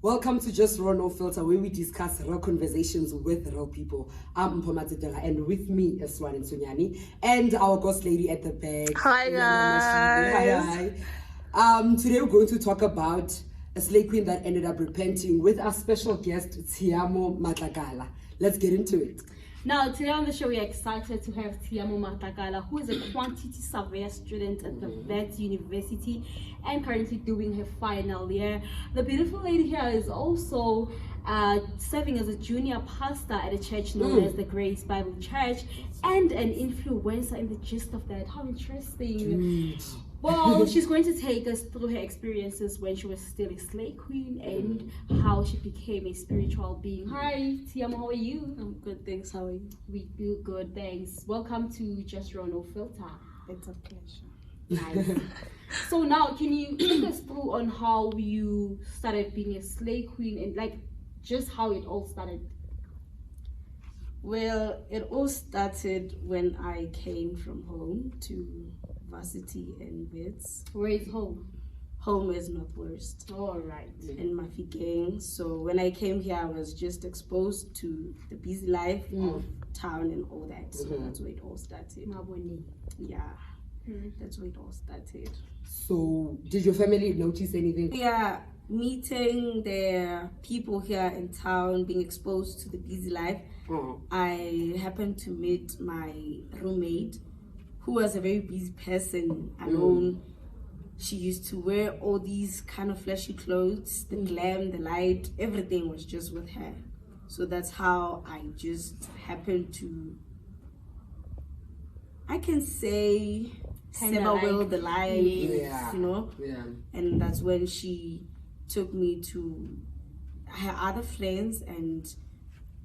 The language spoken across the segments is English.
Welcome to Just Raw No Filter, where we discuss real conversations with real people. I'm Matlakala, and with me is Swan and Sunyani, and our ghost lady at the back. Hi guys. Hi. Today we're going to talk about a slay queen that ended up repenting with our special guest Tsheamo Matlakala. Let's get into it. Now, today on the show, we are excited to have Tsheamo Matlakala, who is a quantity surveyor student at the Vet University and currently doing her final year. The beautiful lady here is also serving as a junior pastor at a church known as the Grace Bible Church and an influencer in the gist of that. How interesting. Well, she's going to take us through her experiences when she was still a slay queen and how she became a spiritual being. Hi, Tsheamo, how are you? I'm good, thanks. How are you? We do good, thanks. Welcome to Just Raw No Filter. It's a pleasure. Nice. So now, can you take us through on how you started being a slay queen and like just how it all started? Well, it all started when I came from home to varsity and Wits. Where is home? Home is Northwest. All right. In Mafikeng. So when I came here, I was just exposed to the busy life of town and all that. So that's where it all started. Maboni. Yeah. That's where it all started. So, did your family notice anything? Yeah, meeting the people here in town, being exposed to the busy life. I happened to meet my roommate, who was a very busy person alone. She used to wear all these kind of flashy clothes, the glam, the light, everything was just with her. So that's how I just happened to, I can say, will the life, you know? Yeah. And that's when she took me to her other friends, and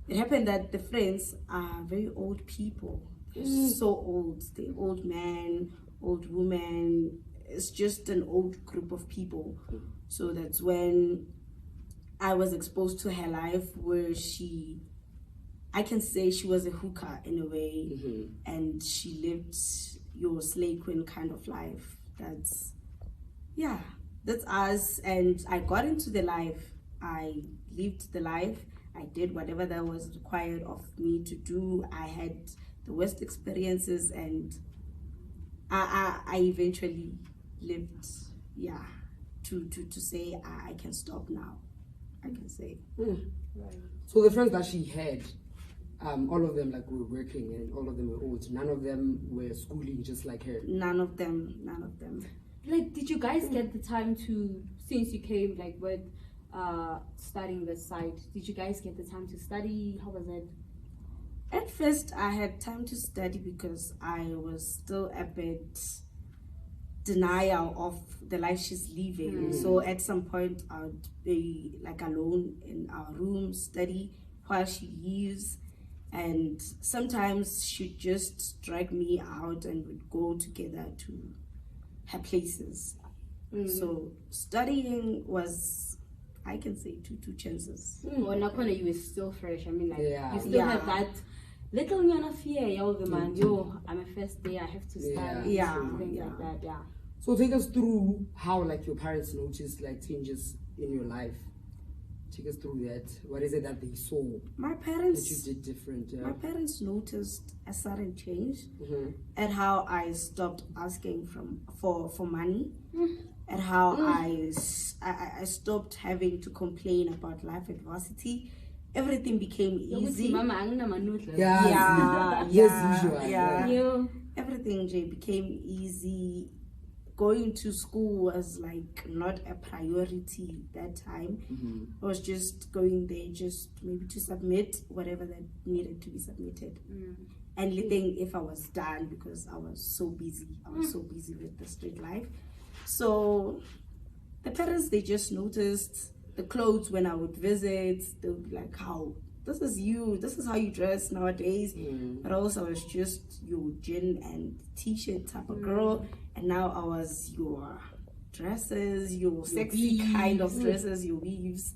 it happened that the friends are very old people. They're so old. They're old men, old women. It's just an old group of people. So that's when I was exposed to her life, where I can say she was a hooker in a way, and she lived your slay queen kind of life. That's us. And I got into the life. I lived the life. I did whatever that was required of me to do. I had the worst experiences, and I eventually lived, to say I can stop now. I can say. Right. So the friends that she had, all of them like were working, and all of them were old. None of them were schooling just like her. None of them. Like, did you guys get the time to, since you came like with studying the site, did you guys get the time to study? How was it? At first, I had time to study because I was still a bit denial of the life she's living. So at some point, I would be like alone in our room, study while she leaves. And sometimes she'd just drag me out and we'd go together to her places. So studying was, I can say, two chances. Well, Nakona, you were still fresh. I mean, like, you still Yeah. have that little nyana fear. Yo, the man, I'm a first day, I have to study. Yeah. Things like that, yeah. So take us through how like your parents noticed like changes in your life. Take us through that. What is it that they saw My that parents you did different? My parents noticed a sudden change at how I stopped asking for money, at how I stopped having to complain about life adversity. Everything became easy. Usual. Everything became easy. Going to school was like not a priority that time. I was just going there just maybe to submit whatever that needed to be submitted, and leaving if I was done, because I was so busy. I was so busy with the street life. So the parents, they just noticed the clothes when I would visit. They would be like, "How? This is you. This is how you dress nowadays." But also I was just your jean and t-shirt type of girl, and now I was your dresses, your sexy kind of dresses, your weaves,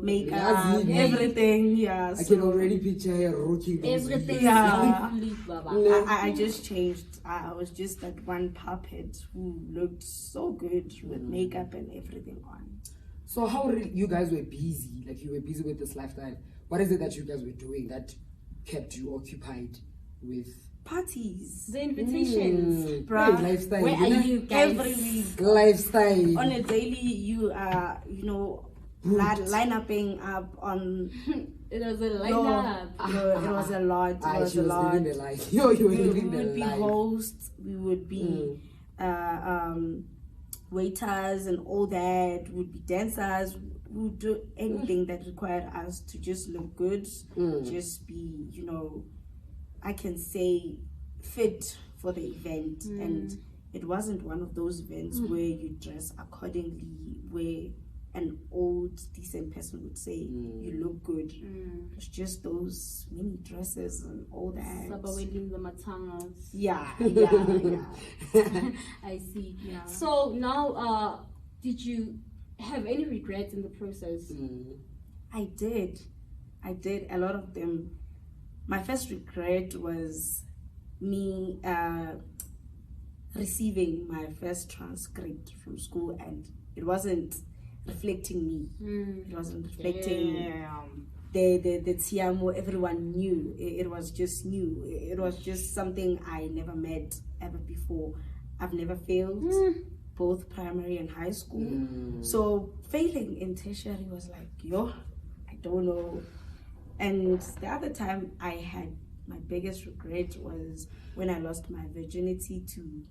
makeup, everything. Yeah, I can already picture her rocking those Everything. weeds. Yeah. I just changed. I was just that one puppet who looked so good with makeup and everything on. So how you guys were busy, like you were busy with this lifestyle. What is it that you guys were doing that kept you occupied with parties? The invitations. Bruh, Hey, lifestyle? Where are you guys? Every week. Lifestyle. On a daily, you are, line-upping up on... It was a lineup. It was a lot. It was she a was lot. living the life. You were living We the would be life. hosts. We would be waiters and all that. We would be dancers. We would do anything that required us to just look good. Just be, I can say, fit for the event. And it wasn't one of those events where you dress accordingly, where an old decent person would say you look good. It's just those mini dresses and all that. Yeah. I see. Yeah. So now, did you have any regrets in the process? I did a lot of them. My first regret was me receiving my first transcript from school, and it wasn't reflecting me. It wasn't reflecting the Tsheamo everyone knew. It was just new. It was just something I never met ever before. I've never failed both primary and high school. So failing in tertiary was like, I don't know. And the other time I had my biggest regret was when I lost my virginity to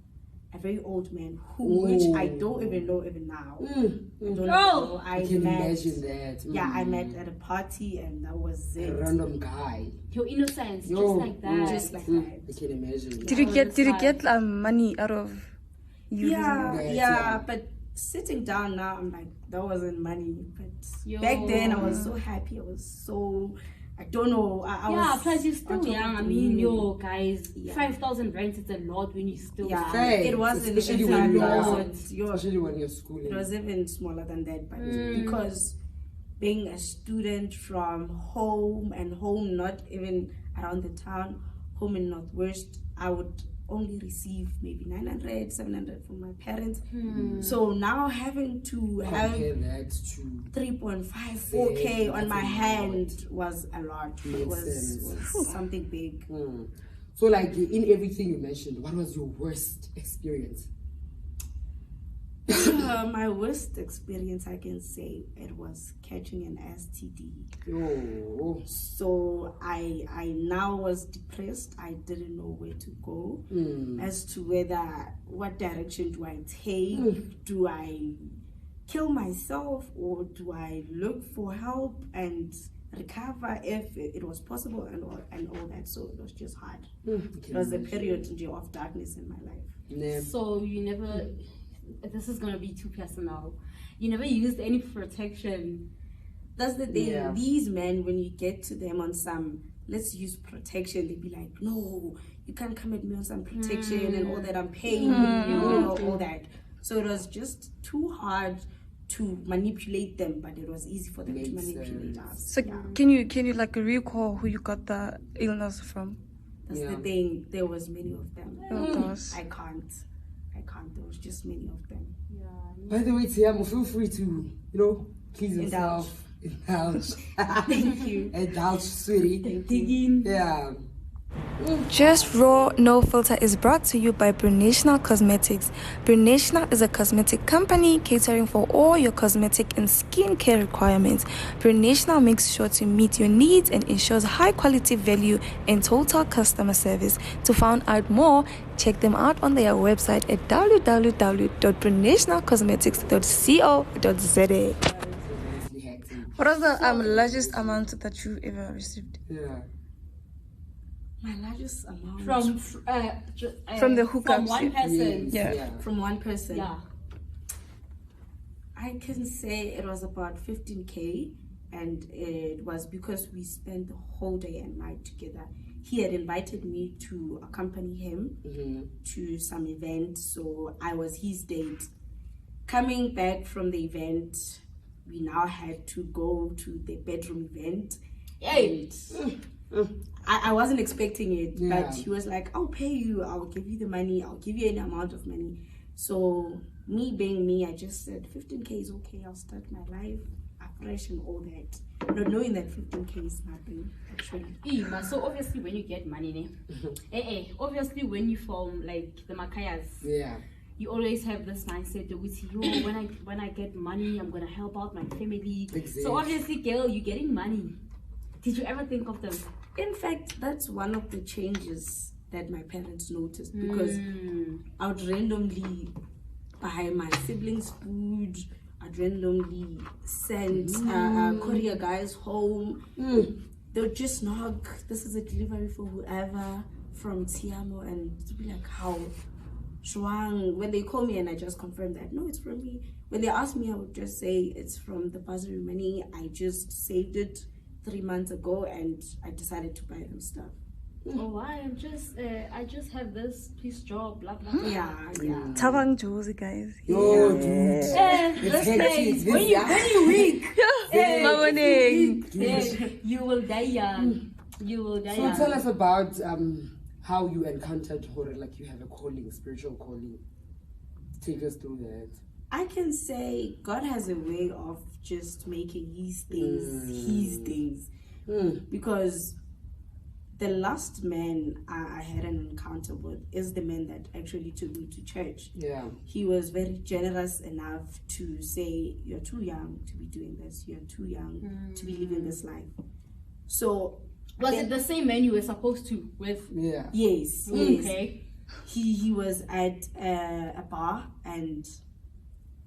a very old man which I don't even know even now. I don't know. I can imagine that. Yeah, I met at a party and that was it. A random guy. Your innocence, just like that. Just like that. I can imagine. Did you get money out of you? Yeah, but sitting down now, I'm like, that wasn't money. But back then, I was so happy. I was so, I don't know. I was plus you're still young. I mean, guys, 5,000 rand is a lot when you still young. Thanks. It wasn't Especially even when a you're lot. especially when you're schooling. It was even smaller than that, but because being a student from home not even around the town, home in Northwest, I would only receive maybe 900, 700 from my parents. So now having to have that to 3.5, 4K on my hand was a lot. It was something big. So like in everything you mentioned, what was your worst experience? My worst experience, I can say, it was catching an STD. So I now was depressed. I didn't know where to go as to what direction do I take? Do I kill myself or do I look for help and recover if it was possible and all that? So it was just hard. It was a period of darkness in my life. So you never... This is going to be too personal. You never used any protection. That's the thing. Yeah. These men, when you get to them on some, let's use protection, they'd be like, no, you can't come at me on some protection and all that. I'm paying you, all that. So it was just too hard to manipulate them, but it was easy for them to manipulate us. So can you like recall who you got the illness from? That's the thing. There was many of them. Oh gosh. I can't. There was just many of them. By the way, Tsheamo, feel free to, please yourself. Indulge. Thank you. Indulge, sweetie. Dig in. Yeah. Just Raw No Filter is brought to you by Brunational Cosmetics. Brunational is a cosmetic company catering for all your cosmetic and skincare requirements. Brunational makes sure to meet your needs and ensures high quality value and total customer service. To find out more, check them out on their website at www.brunationalcosmetics.co.za. What was the largest amount that you ever received? Yeah. My largest amount from the hookups. From one person. Yeah. From one person. Yeah. I can say it was about 15K, and it was because we spent the whole day and night together. He had invited me to accompany him to some event, so I was his date. Coming back from the event, we now had to go to the bedroom event. I wasn't expecting it, but he was like, I'll pay you, I'll give you the money, I'll give you any amount of money. So me being me, I just said 15K is okay. I'll start my life afresh and all that. Not knowing that 15K is nothing actually. So obviously when you get money, obviously when you form like the Makayas, you always have this mindset that with you, when I get money, I'm gonna help out my family. Exactly. So obviously, girl, you're getting money. Did you ever think of them? In fact, that's one of the changes that my parents noticed, because I would randomly buy my siblings food. I'd randomly send courier guys home. They would just knock, this is a delivery for whoever from Tsheamo, and to be like, how? Shuang. When they call me and I just confirm that, no, it's from me. When they ask me, I would just say it's from the bursary money. I just saved it 3 months ago and I decided to buy them stuff. Oh, I just have this, please drop, blah blah blah. Yeah. Tabang Josie, guys. Yo, dude. Listen, when you weak, you will die young. You will die young. So tell us about how you encountered horror, like you have a calling, spiritual calling. Take us through that. I can say God has a way of just making his things. Because the last man I had an encounter with is the man that actually took me to church. Yeah. He was very generous enough to say, you're too young to be doing this. You're too young to be living this life. So was it the same man you were supposed to with? Yeah. Yes. Okay. He was at a bar, and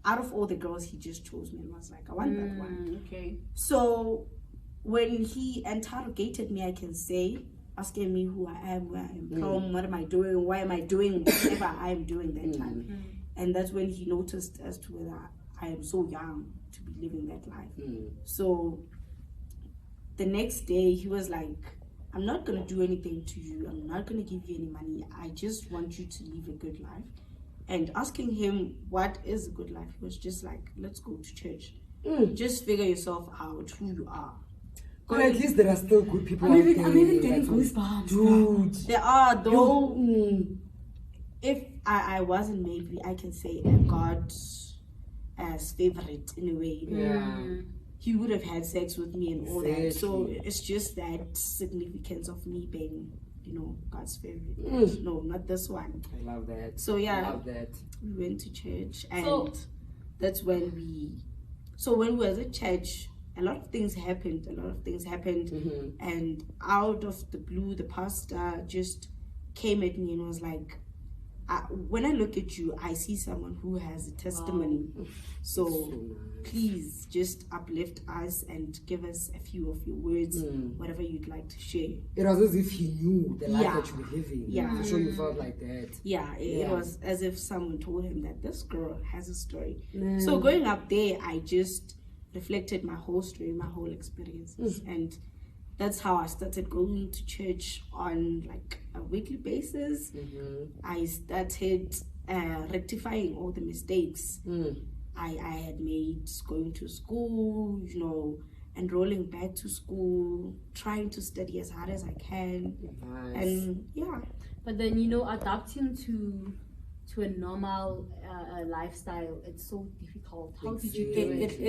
out of all the girls, he just chose me and was like, I want that one. Okay. So when he interrogated me, I can say, asking me who I am, where I am from, what am I doing, why am I doing whatever I am doing that time. And that's when he noticed as to whether I am so young to be living that life. So the next day he was like, I'm not going to do anything to you. I'm not going to give you any money. I just want you to live a good life. And asking him what is a good life, he was just like, let's go to church. Just figure yourself out who you are. But at least there are still good people I'm out there. even getting goosebumps. Dude. There are, though. If I wasn't maybe, I can say God's favorite in a way. Yeah. He would have had sex with me and all that. So it's just that significance of me being, God's favorite. No, not this one. I love that. So yeah, I love that. We went to church, and that's when when we were at church, a lot of things happened. And out of the blue, the pastor just came at me and was like, when I look at you, I see someone who has a testimony. Wow. So please just uplift us and give us a few of your words, whatever you'd like to share. It was as if he knew the life that you were living. Yeah. I'm sure you felt like that. Yeah, it was as if someone told him that this girl has a story. So going up there, I just reflected my whole story, my whole experiences. And that's how I started going to church on like a weekly basis. I started rectifying all the mistakes I had made going to school, enrolling back to school, trying to study as hard as I can. Nice. And yeah. But then, adapting to a normal lifestyle, it's so difficult. How did you do it?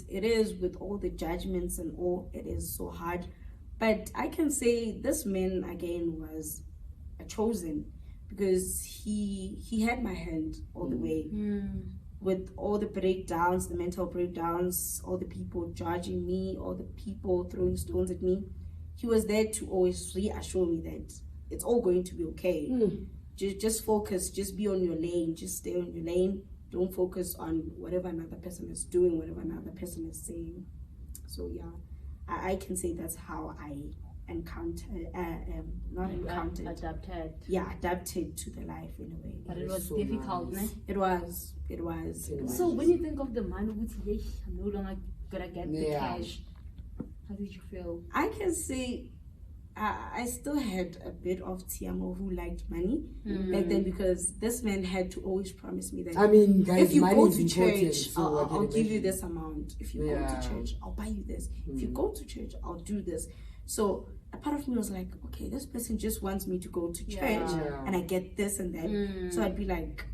It is with all the judgments and all, it is so hard. But I can say this man again was a chosen, because he had my hand all the way. With all the breakdowns, the mental breakdowns, all the people judging me, all the people throwing stones at me, he was there to always reassure me that it's all going to be okay. Just focus, just be on your lane, just stay on your lane. Don't focus on whatever another person is doing, whatever another person is saying. So yeah, I can say that's how I adapted. Yeah, adapted to the life in a way. But it was so difficult, nice. It was. So when you think of the money, I'm no longer gonna get the cash. How did you feel? I can say I still had a bit of Tsheamo who liked money back then, because this man had to always promise me that, guys, if you money go is to important, church, so I'll give you this amount. If you go to church, I'll buy you this. If you go to church, I'll do this. So a part of me was like, okay, this person just wants me to go to church and I get this and that. So I'd be like,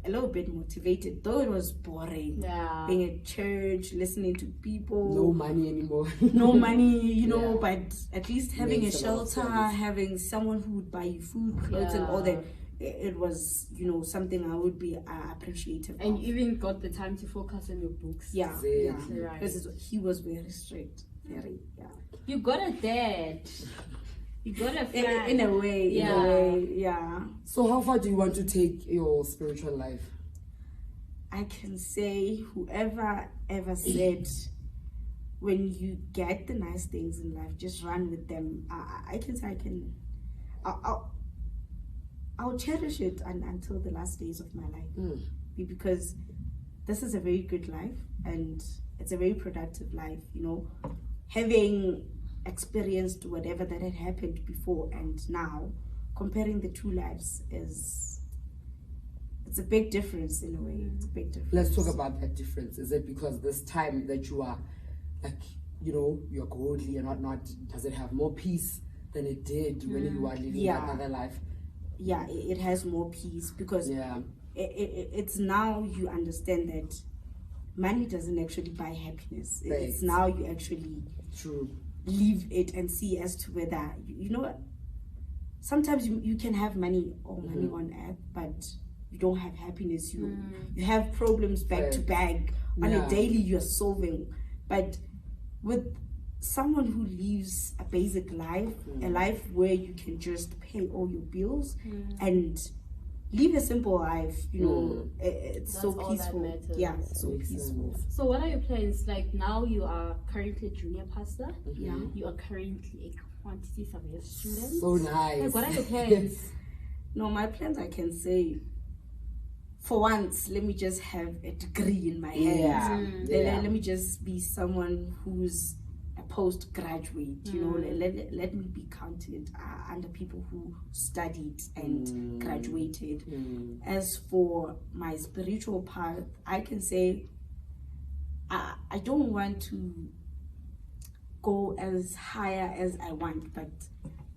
a little bit motivated, though it was boring. Yeah. Being at church, listening to people. No money anymore. No money, you know, Yeah. but at least having Makes a a lot of shelter, sense. having someone who would buy you food, clothes, and all that. It was, you know, something I would be appreciative And of. you even got the time to focus on your books. Yeah, Exactly. yeah. Right. Because he was very strict. Very, yeah. You got a dad. You got a friend. In a way, Yeah. yeah. So how far do you want to take your spiritual life? I can say whoever ever said when you get the nice things in life, just run with them. I can say I'll cherish it until the last days of my life, because this is a very good life and it's a very productive life. You know, having experienced whatever that had happened before and now, comparing the two lives it's a big difference in a way. It's a big difference. Let's talk about that difference. Is it because this time that you are, like, you know, you're godly and whatnot, does it have more peace than it did when you are living that other life? Yeah, it has more peace because it's now you understand that money doesn't actually buy happiness. Right. It's now you actually live it and see as to whether, you know what, sometimes you can have money or money on earth, but you don't have happiness. You have problems back to back. On a daily you're solving. But with someone who lives a basic life, a life where you can just pay all your bills and live a simple life, you know, it's That's so all that peaceful. matters. Yeah, it's so peaceful. So what are your plans? Like now you are currently a junior pastor. Yeah. You are currently a quantity surveyor student. So nice. Like, what are your plans? No, my plans, I can say, for once, let me just have a degree in my hands. Let me just be someone who's a postgraduate, you know, let me be counted under people who studied and graduated. As for my spiritual path, I can say I don't want to go as higher as I want, but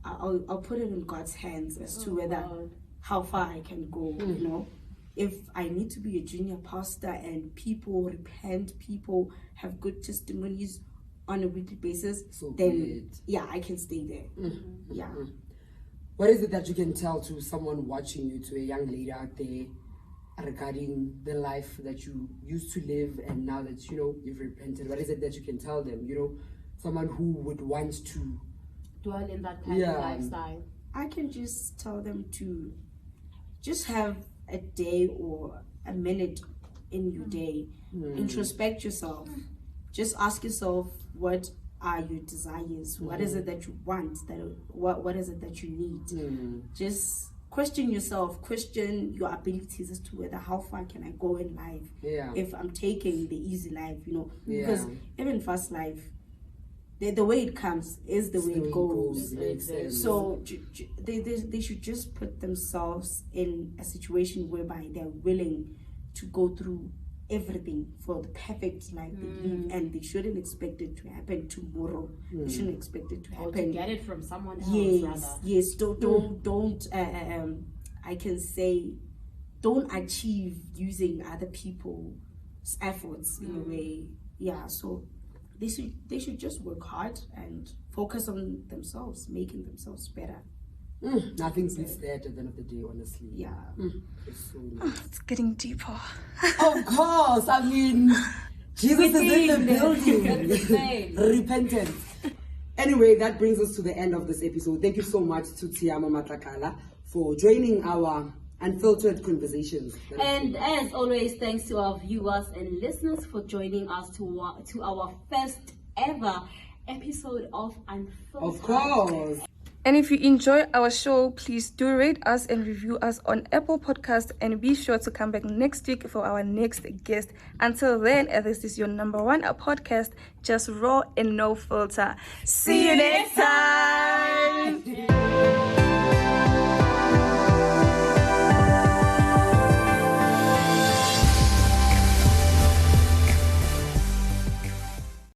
I'll put it in God's hands as to whether how far I can go, you know. If I need to be a junior pastor and people repent, people have good testimonies on a weekly basis, then I can stay there. Yeah. What is it that you can tell to someone watching you, to a young lady out there, regarding the life that you used to live and now that, you know, you've repented? What is it that you can tell them, you know, someone who would want to dwell in that kind of lifestyle? I can just tell them to just have a day or a minute in your day, introspect yourself, just ask yourself, what are your desires? What is it that you want? What is it that you need? Just question yourself, question your abilities as to whether how far can I go in life if I'm taking the easy life, you know, because even fast life, the way it comes is the way it goes. So they should just put themselves in a situation whereby they're willing to go through everything for the perfect life they live, and they shouldn't expect it to happen tomorrow. They shouldn't expect it to happen. Or to get it from someone else, Yes. Don't. I can say, don't achieve using other people's efforts in a way. Yeah. So they should just work hard and focus on themselves, making themselves better. Nothing beats that at the end of the day, honestly. Yeah. It's so nice. It's getting deeper. Of course, I mean, Jesus is in the building. Repentance. Anyway, that brings us to the end of this episode. Thank you so much to Tsheamo Matlakala for joining our Unfiltered Conversations. And as always, thanks to our viewers and listeners for joining us to our first ever episode of Unfiltered. Of course. And if you enjoy our show, please do rate us and review us on Apple Podcast, and be sure to come back next week for our next guest. Until then, this is your number one podcast, just raw and no filter. See you next time.